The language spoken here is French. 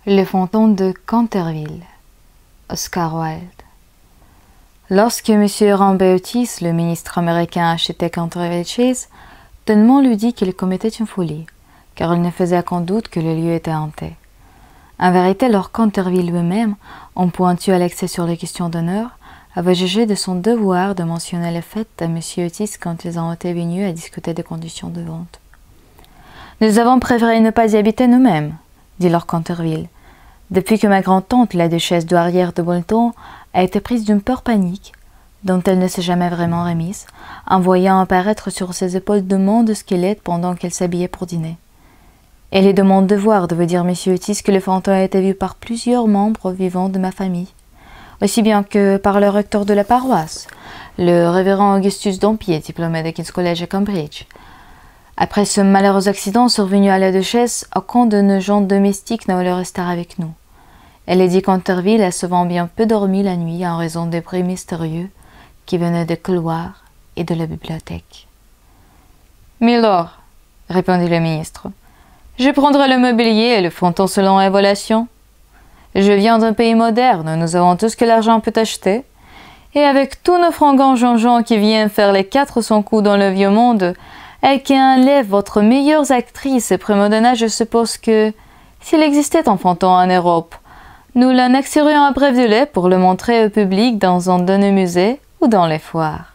Le fantôme de Canterville, Oscar Wilde. Lorsque M. Ramboetis, le ministre américain, achetait Canterville Chase, Tallemant lui dit qu'il commettait une folie, car il ne faisait aucun doute que le lieu était hanté. En vérité, Lord Canterville lui-même, en pointu à l'excès sur les questions d'honneur, avait jugé de son devoir de mentionner le fait à M. Otis quand ils ont été venus à discuter des conditions de vente. « Nous avons préféré ne pas y habiter nous-mêmes, » dit Lord Canterville, depuis que ma grand-tante, la duchesse douairière de Bolton, a été prise d'une peur panique, dont elle ne s'est jamais vraiment remise, en voyant apparaître sur ses épaules de mondes squelettes pendant qu'elle s'habillait pour dîner. Il est de mon devoir de vous dire, monsieur Otis, que le fantôme a été vu par plusieurs membres vivants de ma famille, aussi bien que par le recteur de la paroisse, le révérend Augustus Dampier, diplômé de King's College à Cambridge. Après ce malheureux accident survenu à la duchesse, aucun de nos gens domestiques n'a voulu rester avec nous. Et Lady Canterville a souvent bien peu dormi la nuit en raison des bruits mystérieux qui venaient des couloirs et de la bibliothèque. « Milord, » répondit le ministre, « je prendrai le mobilier et le fantôme selon évaluation. Je viens d'un pays moderne, nous avons tout ce que l'argent peut acheter, et avec tous nos frangans Jean-Jean qui viennent faire les 400 coups dans le vieux monde, et qui enlèvent votre meilleure actrice et prima donna, je suppose que, s'il existait un fantôme en Europe, nous l'annexerions à Bref-de-Lay pour le montrer au public dans un de nos musées ou dans les foires.